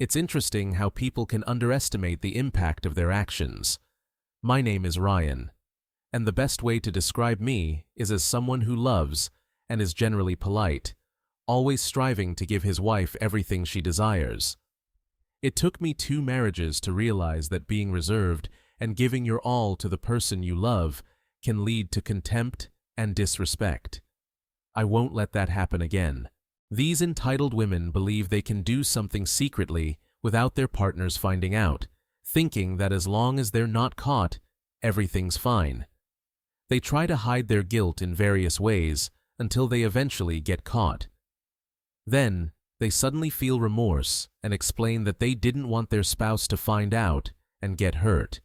It's interesting how people can underestimate the impact of their actions. My name is Ryan, and the best way to describe me is as someone who loves and is generally polite, always striving to give his wife everything she desires. It took me 2 marriages to realize that being reserved and giving your all to the person you love can lead to contempt and disrespect. I won't let that happen again. These entitled women believe they can do something secretly without their partners finding out, thinking that as long as they're not caught, everything's fine. They try to hide their guilt in various ways until they eventually get caught. Then, they suddenly feel remorse and explain that they didn't want their spouse to find out and get hurt.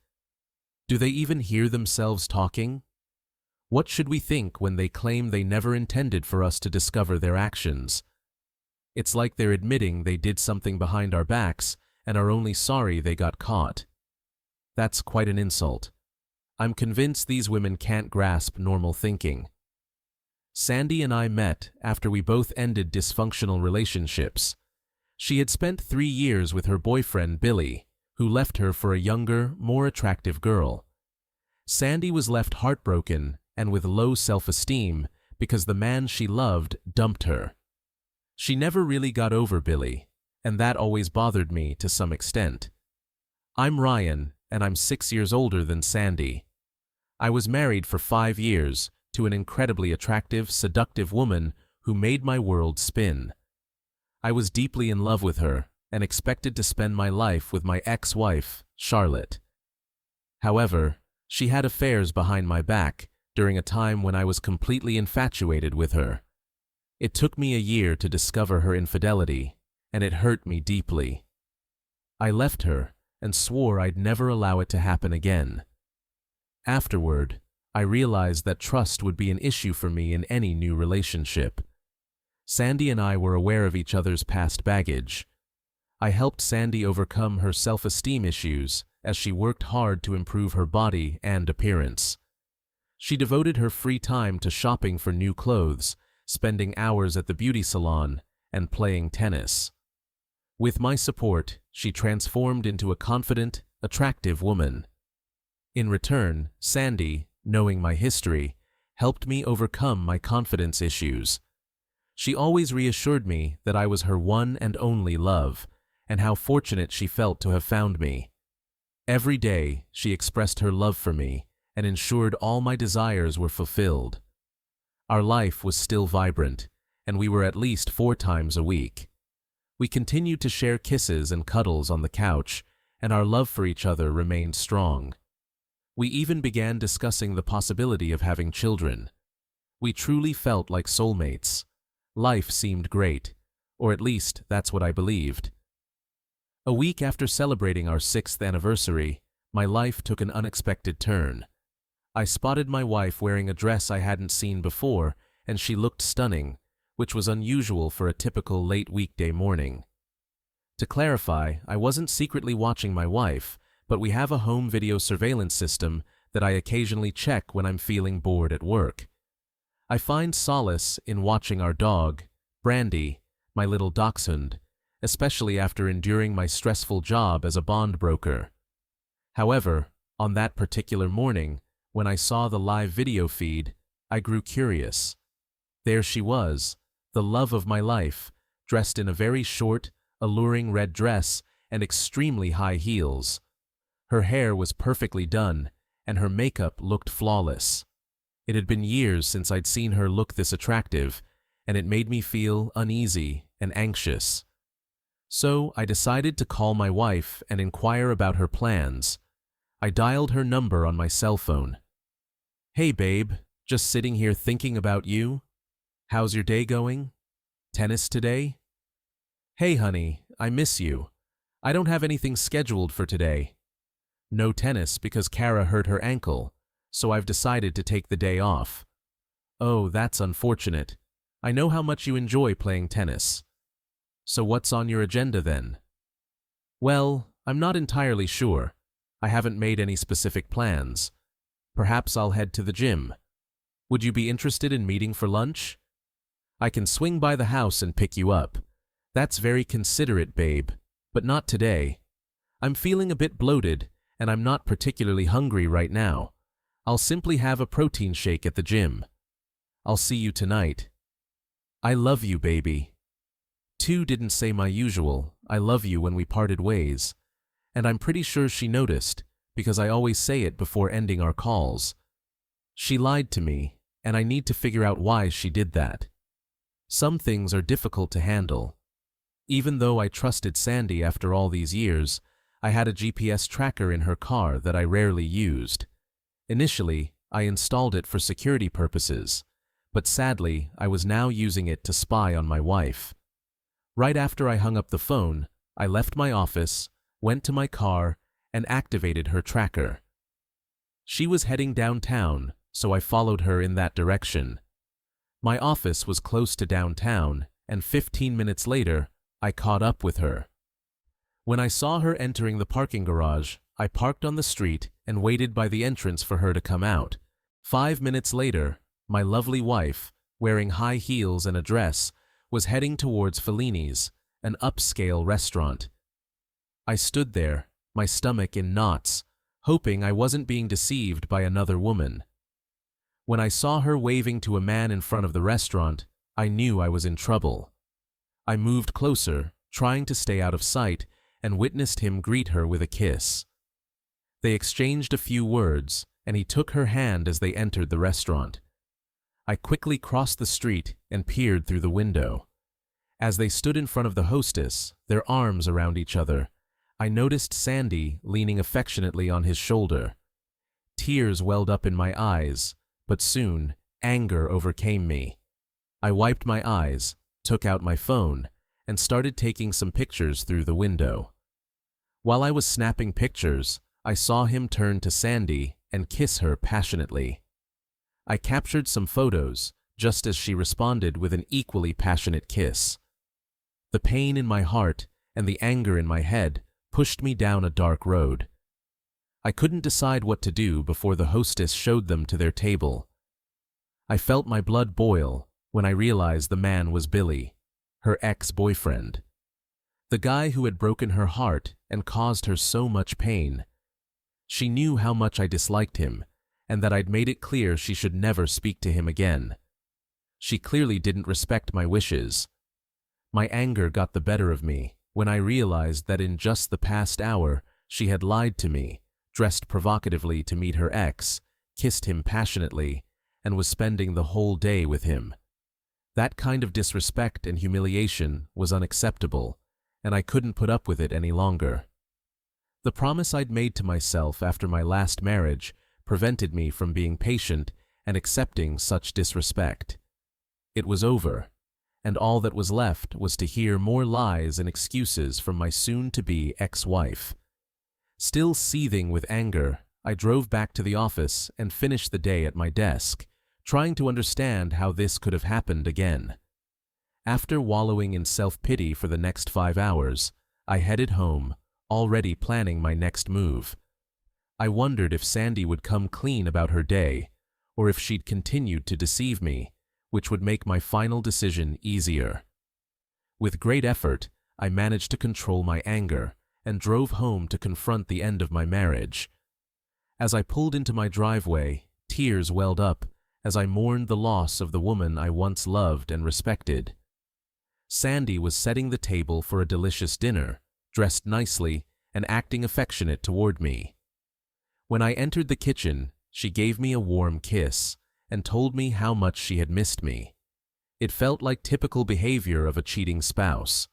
Do they even hear themselves talking? What should we think when they claim they never intended for us to discover their actions? It's like they're admitting they did something behind our backs and are only sorry they got caught. That's quite an insult. I'm convinced these women can't grasp normal thinking. Sandy and I met after we both ended dysfunctional relationships. She had spent 3 years with her boyfriend Billy, who left her for a younger, more attractive girl. Sandy was left heartbroken and with low self-esteem because the man she loved dumped her. She never really got over Billy, and that always bothered me to some extent. I'm Ryan, and I'm 6 years older than Sandy. I was married for 5 years to an incredibly attractive, seductive woman who made my world spin. I was deeply in love with her and expected to spend my life with my ex-wife, Charlotte. However, she had affairs behind my back during a time when I was completely infatuated with her. It took me a year to discover her infidelity, and it hurt me deeply. I left her and swore I'd never allow it to happen again. Afterward, I realized that trust would be an issue for me in any new relationship. Sandy and I were aware of each other's past baggage. I helped Sandy overcome her self-esteem issues as she worked hard to improve her body and appearance. She devoted her free time to shopping for new clothes, spending hours at the beauty salon, and playing tennis. With my support, she transformed into a confident, attractive woman. In return, Sandy, knowing my history, helped me overcome my confidence issues. She always reassured me that I was her one and only love, and how fortunate she felt to have found me. Every day, she expressed her love for me and ensured all my desires were fulfilled. Our life was still vibrant, and we were at least 4 times a week. We continued to share kisses and cuddles on the couch, and our love for each other remained strong. We even began discussing the possibility of having children. We truly felt like soulmates. Life seemed great, or at least that's what I believed. A week after celebrating our 6th anniversary, my life took an unexpected turn. I spotted my wife wearing a dress I hadn't seen before, and she looked stunning, which was unusual for a typical late weekday morning. To clarify, I wasn't secretly watching my wife, but we have a home video surveillance system that I occasionally check when I'm feeling bored at work. I find solace in watching our dog, Brandy, my little dachshund, especially after enduring my stressful job as a bond broker. However, on that particular morning, when I saw the live video feed, I grew curious. There she was, the love of my life, dressed in a very short, alluring red dress and extremely high heels. Her hair was perfectly done, and her makeup looked flawless. It had been years since I'd seen her look this attractive, and it made me feel uneasy and anxious. So I decided to call my wife and inquire about her plans. I dialed her number on my cell phone. "Hey babe, just sitting here thinking about you. How's your day going? Tennis today? Hey honey, I miss you. I don't have anything scheduled for today. No tennis because Kara hurt her ankle, so I've decided to take the day off. Oh, that's unfortunate. I know how much you enjoy playing tennis. So what's on your agenda then?" "Well, I'm not entirely sure. I haven't made any specific plans. Perhaps I'll head to the gym. Would you be interested in meeting for lunch? I can swing by the house and pick you up. That's very considerate, babe. But not today. I'm feeling a bit bloated, and I'm not particularly hungry right now. I'll simply have a protein shake at the gym. I'll see you tonight. I love you, baby. 2 didn't say my usual, I love you when we parted ways. And I'm pretty sure she noticed, because I always say it before ending our calls. She lied to me, and I need to figure out why she did that. Some things are difficult to handle. Even though I trusted Sandy after all these years, I had a GPS tracker in her car that I rarely used. Initially, I installed it for security purposes, but sadly, I was now using it to spy on my wife. Right after I hung up the phone, I left my office, went to my car, and activated her tracker. She was heading downtown, so I followed her in that direction. My office was close to downtown, and 15 minutes later, I caught up with her. When I saw her entering the parking garage, I parked on the street and waited by the entrance for her to come out. 5 minutes later, my lovely wife, wearing high heels and a dress, was heading towards Fellini's, an upscale restaurant. I stood there, my stomach in knots, hoping I wasn't being deceived by another woman. When I saw her waving to a man in front of the restaurant, I knew I was in trouble. I moved closer, trying to stay out of sight, and witnessed him greet her with a kiss. They exchanged a few words, and he took her hand as they entered the restaurant. I quickly crossed the street and peered through the window. As they stood in front of the hostess, their arms around each other, I noticed Sandy leaning affectionately on his shoulder. Tears welled up in my eyes, but soon anger overcame me. I wiped my eyes, took out my phone, and started taking some pictures through the window. While I was snapping pictures, I saw him turn to Sandy and kiss her passionately. I captured some photos, just as she responded with an equally passionate kiss. The pain in my heart and the anger in my head pushed me down a dark road. I couldn't decide what to do before the hostess showed them to their table. I felt my blood boil when I realized the man was Billy, her ex-boyfriend. The guy who had broken her heart and caused her so much pain. She knew how much I disliked him, and that I'd made it clear she should never speak to him again. She clearly didn't respect my wishes. My anger got the better of me when I realized that in just the past hour she had lied to me, dressed provocatively to meet her ex, kissed him passionately, and was spending the whole day with him. That kind of disrespect and humiliation was unacceptable, and I couldn't put up with it any longer. The promise I'd made to myself after my last marriage prevented me from being patient and accepting such disrespect. It was over, and all that was left was to hear more lies and excuses from my soon-to-be ex-wife. Still seething with anger, I drove back to the office and finished the day at my desk, trying to understand how this could have happened again. After wallowing in self-pity for the next 5 hours, I headed home, already planning my next move. I wondered if Sandy would come clean about her day, or if she'd continued to deceive me, which would make my final decision easier. With great effort, I managed to control my anger and drove home to confront the end of my marriage. As I pulled into my driveway, tears welled up as I mourned the loss of the woman I once loved and respected. Sandy was setting the table for a delicious dinner, dressed nicely and acting affectionate toward me. When I entered the kitchen, she gave me a warm kiss and told me how much she had missed me. It felt like typical behavior of a cheating spouse.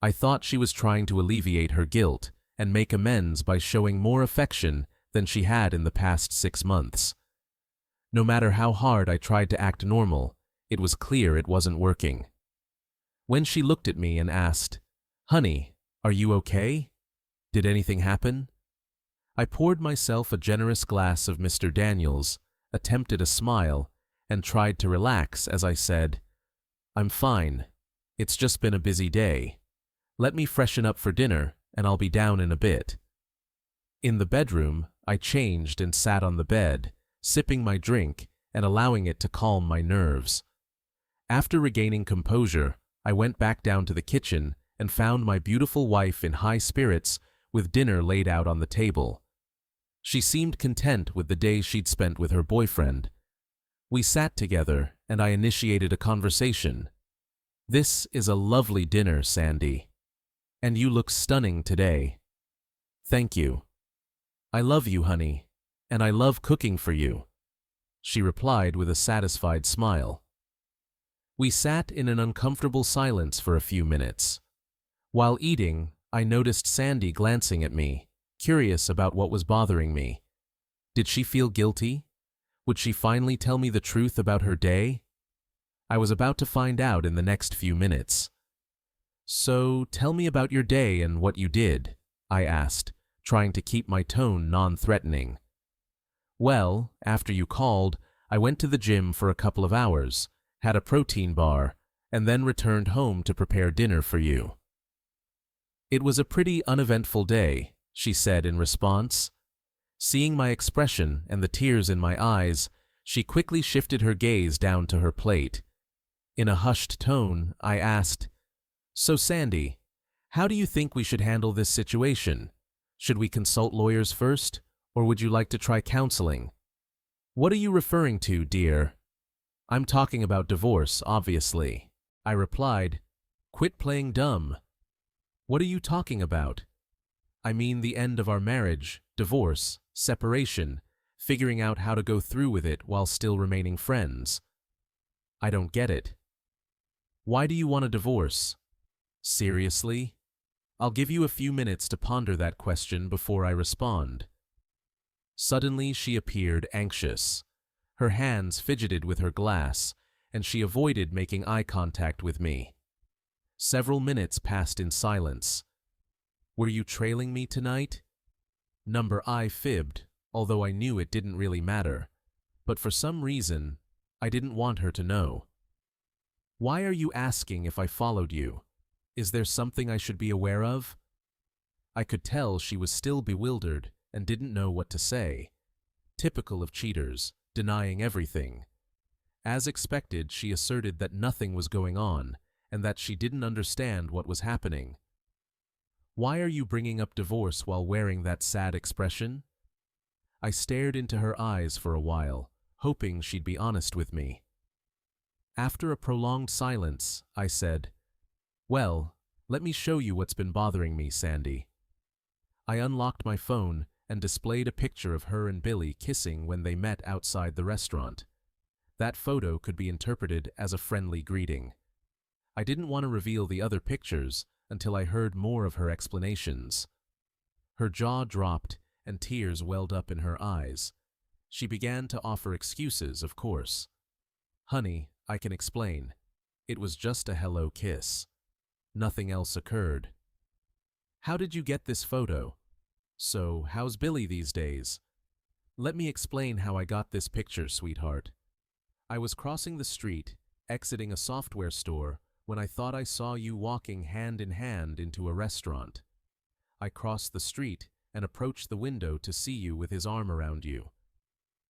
I thought she was trying to alleviate her guilt and make amends by showing more affection than she had in the past 6 months. No matter how hard I tried to act normal, it was clear it wasn't working. When she looked at me and asked, "Honey, are you okay? Did anything happen?" I poured myself a generous glass of Mr. Daniels, attempted a smile, and tried to relax as I said, "I'm fine. It's just been a busy day. Let me freshen up for dinner, and I'll be down in a bit." In the bedroom, I changed and sat on the bed, sipping my drink and allowing it to calm my nerves. After regaining composure, I went back down to the kitchen and found my beautiful wife in high spirits with dinner laid out on the table. She seemed content with the day she'd spent with her boyfriend. We sat together, and I initiated a conversation. "This is a lovely dinner, Sandy. And you look stunning today." "Thank you." "I love you, honey, and I love cooking for you," she replied with a satisfied smile. We sat in an uncomfortable silence for a few minutes. While eating, I noticed Sandy glancing at me, curious about what was bothering me. Did she feel guilty? Would she finally tell me the truth about her day? I was about to find out in the next few minutes. "So, tell me about your day and what you did," I asked, trying to keep my tone non-threatening. "Well, after you called, I went to the gym for a couple of hours, had a protein bar, and then returned home to prepare dinner for you." "It was a pretty uneventful day," she said in response. Seeing my expression and the tears in my eyes, she quickly shifted her gaze down to her plate. In a hushed tone, I asked, "So Sandy, how do you think we should handle this situation? Should we consult lawyers first, or would you like to try counseling?" "What are you referring to, dear?" "I'm talking about divorce, obviously," I replied. "Quit playing dumb." "What are you talking about?" "I mean the end of our marriage, divorce, separation, figuring out how to go through with it while still remaining friends." "I don't get it." "Why do you want a divorce?" "Seriously? I'll give you a few minutes to ponder that question before I respond." Suddenly she appeared anxious. Her hands fidgeted with her glass, and she avoided making eye contact with me. Several minutes passed in silence. "Were you trailing me tonight?" Number I fibbed, although I knew it didn't really matter. But for some reason, I didn't want her to know. "Why are you asking if I followed you? Is there something I should be aware of?" I could tell she was still bewildered and didn't know what to say. Typical of cheaters, denying everything. As expected, she asserted that nothing was going on and that she didn't understand what was happening. "Why are you bringing up divorce while wearing that sad expression?" I stared into her eyes for a while, hoping she'd be honest with me. After a prolonged silence, I said, "Well, let me show you what's been bothering me, Sandy." I unlocked my phone and displayed a picture of her and Billy kissing when they met outside the restaurant. That photo could be interpreted as a friendly greeting. I didn't want to reveal the other pictures until I heard more of her explanations. Her jaw dropped and tears welled up in her eyes. She began to offer excuses, of course. "Honey, I can explain. It was just a hello kiss. Nothing else occurred." "How did you get this photo?" "So, how's Billy these days?" "Let me explain how I got this picture, sweetheart. I was crossing the street, exiting a software store, when I thought I saw you walking hand in hand into a restaurant. I crossed the street and approached the window to see you with his arm around you.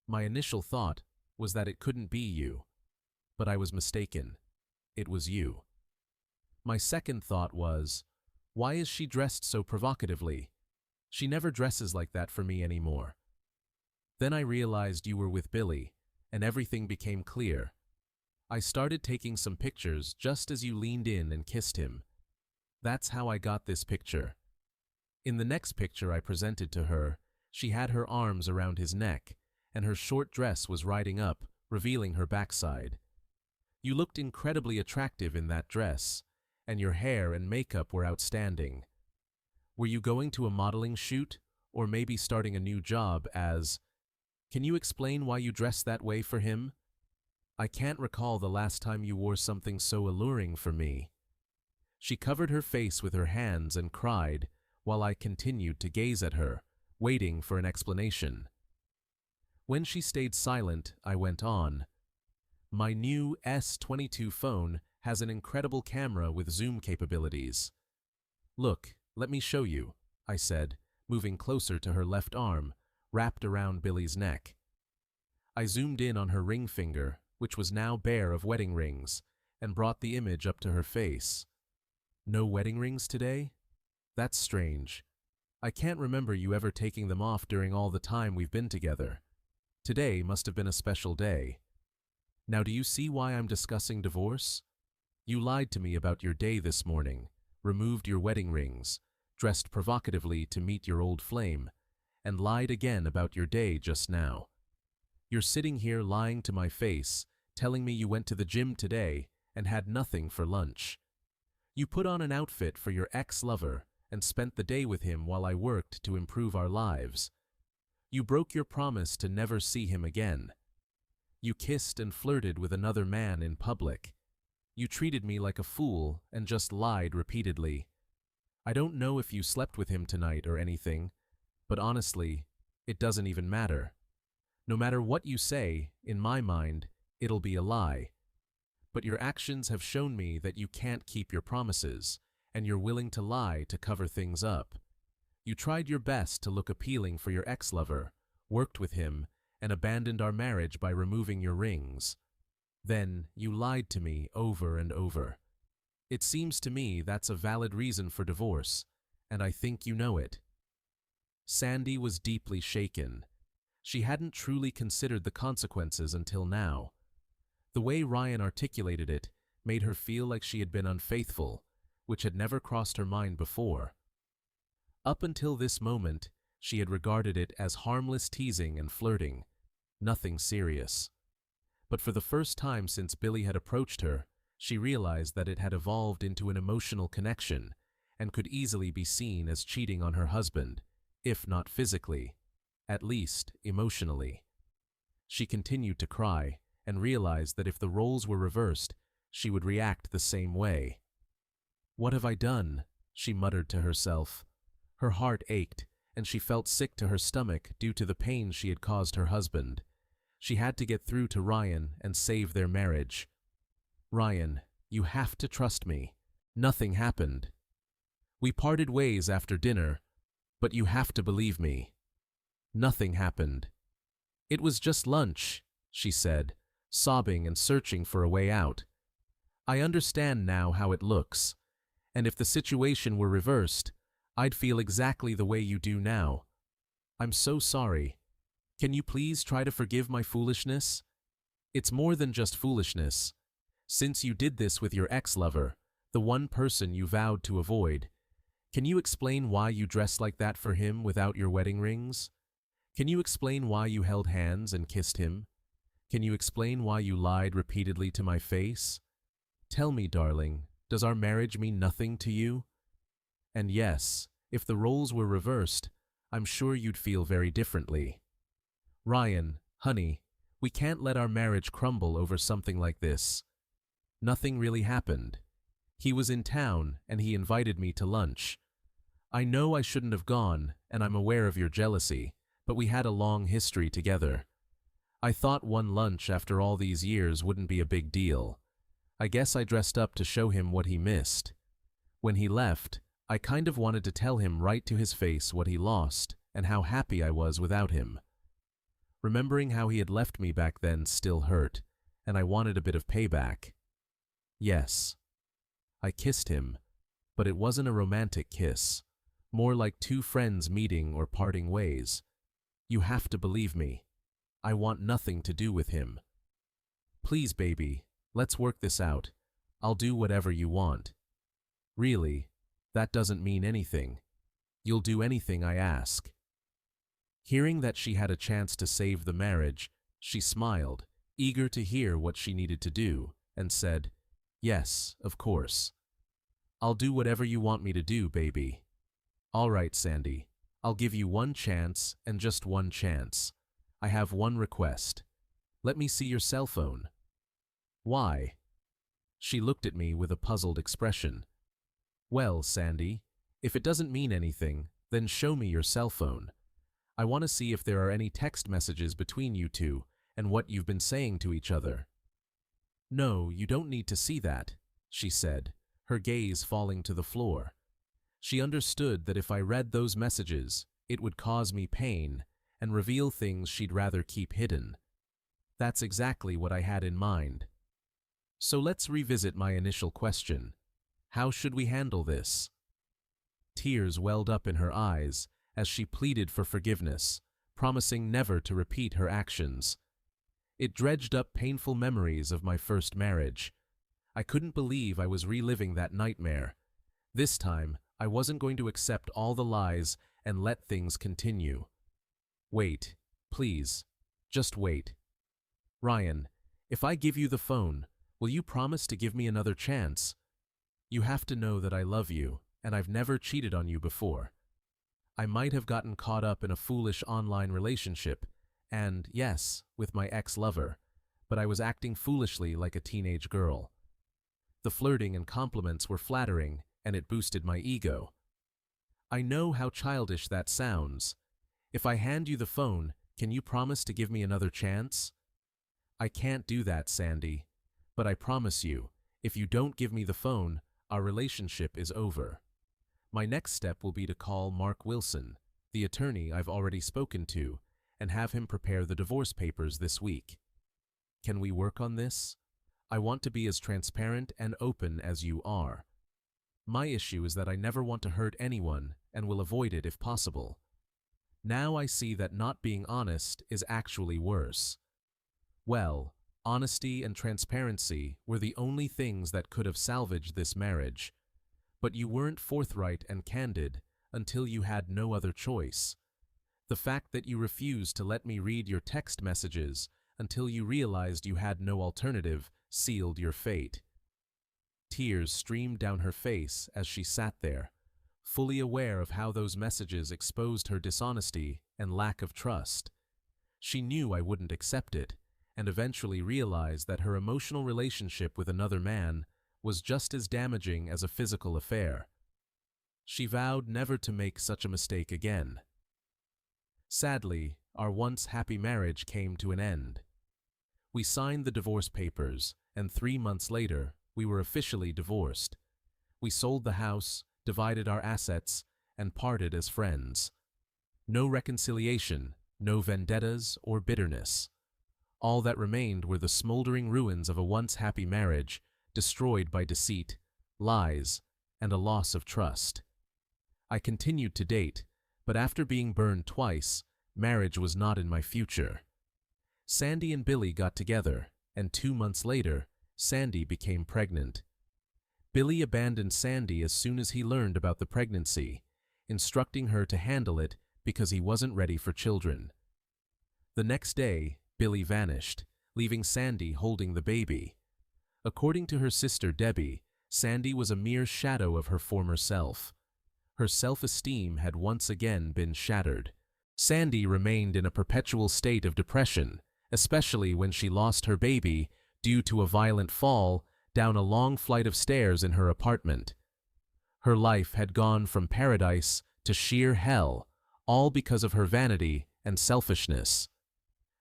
My initial thought was that it couldn't be you, but I was mistaken. It was you. My second thought was, why is she dressed so provocatively? She never dresses like that for me anymore. Then I realized you were with Billy, and everything became clear. I started taking some pictures just as you leaned in and kissed him. That's how I got this picture." In the next picture I presented to her, she had her arms around his neck, and her short dress was riding up, revealing her backside. "You looked incredibly attractive in that dress, and your hair and makeup were outstanding. Were you going to a modeling shoot, or maybe starting a new job as... Can you explain why you dressed that way for him? I can't recall the last time you wore something so alluring for me." She covered her face with her hands and cried, while I continued to gaze at her, waiting for an explanation. When she stayed silent, I went on. "My new S22 phone has an incredible camera with zoom capabilities. Look, let me show you," I said, moving closer to her left arm, wrapped around Billy's neck. I zoomed in on her ring finger, which was now bare of wedding rings, and brought the image up to her face. No wedding rings today? That's strange. I can't remember you ever taking them off during all the time we've been together. Today must have been a special day. Now do you see why I'm discussing divorce? You lied to me about your day this morning, removed your wedding rings, dressed provocatively to meet your old flame, and lied again about your day just now. You're sitting here lying to my face, telling me you went to the gym today and had nothing for lunch. You put on an outfit for your ex-lover and spent the day with him while I worked to improve our lives. You broke your promise to never see him again. You kissed and flirted with another man in public. You treated me like a fool and just lied repeatedly. I don't know if you slept with him tonight or anything, but honestly, it doesn't even matter. No matter what you say, in my mind, it'll be a lie. But your actions have shown me that you can't keep your promises, and you're willing to lie to cover things up. You tried your best to look appealing for your ex-lover, worked with him, and abandoned our marriage by removing your rings. Then you lied to me over and over. It seems to me that's a valid reason for divorce, and I think you know it. Sandy was deeply shaken. She hadn't truly considered the consequences until now. The way Ryan articulated it made her feel like she had been unfaithful, which had never crossed her mind before. Up until this moment, she had regarded it as harmless teasing and flirting, nothing serious. But for the first time since Billy had approached her, she realized that it had evolved into an emotional connection and could easily be seen as cheating on her husband, if not physically, at least emotionally. She continued to cry and realized that if the roles were reversed, she would react the same way. "What have I done?" she muttered to herself. Her heart ached, and she felt sick to her stomach due to the pain she had caused her husband. She had to get through to Ryan and save their marriage. "Ryan, you have to trust me. Nothing happened. We parted ways after dinner, but you have to believe me. Nothing happened. It was just lunch," she said, sobbing and searching for a way out. "I understand now how it looks, and if the situation were reversed, I'd feel exactly the way you do now. I'm so sorry. Can you please try to forgive my foolishness? It's more than just foolishness. Since you did this with your ex-lover, the one person you vowed to avoid, can you explain why you dressed like that for him without your wedding rings? Can you explain why you held hands and kissed him? Can you explain why you lied repeatedly to my face? Tell me, darling, does our marriage mean nothing to you? And yes, if the roles were reversed, I'm sure you'd feel very differently. Ryan, honey, we can't let our marriage crumble over something like this. Nothing really happened. He was in town and he invited me to lunch. I know I shouldn't have gone, and I'm aware of your jealousy, but we had a long history together. I thought one lunch after all these years wouldn't be a big deal. I guess I dressed up to show him what he missed. When he left, I kind of wanted to tell him right to his face what he lost and how happy I was without him. Remembering how he had left me back then still hurt, and I wanted a bit of payback. Yes. I kissed him, but it wasn't a romantic kiss, more like two friends meeting or parting ways. You have to believe me. I want nothing to do with him. Please, baby, let's work this out. I'll do whatever you want. Really, that doesn't mean anything. You'll do anything I ask. Hearing that she had a chance to save the marriage, she smiled, eager to hear what she needed to do, and said, "Yes, of course. I'll do whatever you want me to do, baby." "All right, Sandy. I'll give you one chance and just one chance. I have one request. Let me see your cell phone." "Why?" She looked at me with a puzzled expression. "Well, Sandy, if it doesn't mean anything, then show me your cell phone. I want to see if there are any text messages between you two and what you've been saying to each other." "No, you don't need to see that," she said, her gaze falling to the floor. She understood that if I read those messages, it would cause me pain and reveal things she'd rather keep hidden. That's exactly what I had in mind. So let's revisit my initial question. How should we handle this? Tears welled up in her eyes as she pleaded for forgiveness, promising never to repeat her actions. It dredged up painful memories of my first marriage. I couldn't believe I was reliving that nightmare. This time, I wasn't going to accept all the lies and let things continue. Wait, please, just wait. Ryan, if I give you the phone, will you promise to give me another chance? You have to know that I love you, and I've never cheated on you before. I might have gotten caught up in a foolish online relationship, and, yes, with my ex-lover, but I was acting foolishly like a teenage girl. The flirting and compliments were flattering, and it boosted my ego. I know how childish that sounds. If I hand you the phone, can you promise to give me another chance? I can't do that, Sandy, but I promise you, if you don't give me the phone, our relationship is over. My next step will be to call Mark Wilson, the attorney I've already spoken to, and have him prepare the divorce papers this week. Can we work on this? I want to be as transparent and open as you are. My issue is that I never want to hurt anyone and will avoid it if possible. Now I see that not being honest is actually worse. Well, honesty and transparency were the only things that could have salvaged this marriage. But you weren't forthright and candid until you had no other choice. The fact that you refused to let me read your text messages until you realized you had no alternative sealed your fate. Tears streamed down her face as she sat there, fully aware of how those messages exposed her dishonesty and lack of trust. She knew I wouldn't accept it, and eventually realized that her emotional relationship with another man was just as damaging as a physical affair. She vowed never to make such a mistake again. Sadly, our once happy marriage came to an end. We signed the divorce papers, and 3 months later, we were officially divorced. We sold the house, divided our assets, and parted as friends. No reconciliation, no vendettas or bitterness. All that remained were the smoldering ruins of a once happy marriage, destroyed by deceit, lies, and a loss of trust. I continued to date, but after being burned twice, marriage was not in my future. Sandy and Billy got together, and 2 months later, Sandy became pregnant. Billy abandoned Sandy as soon as he learned about the pregnancy, instructing her to handle it because he wasn't ready for children. The next day, Billy vanished, leaving Sandy holding the baby. According to her sister Debbie, Sandy was a mere shadow of her former self. Her self-esteem had once again been shattered. Sandy remained in a perpetual state of depression, especially when she lost her baby due to a violent fall down a long flight of stairs in her apartment. Her life had gone from paradise to sheer hell, all because of her vanity and selfishness.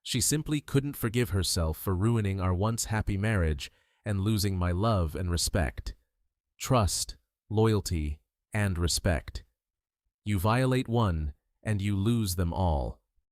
She simply couldn't forgive herself for ruining our once happy marriage and losing my love and respect. Trust, loyalty, and respect. You violate one, and you lose them all.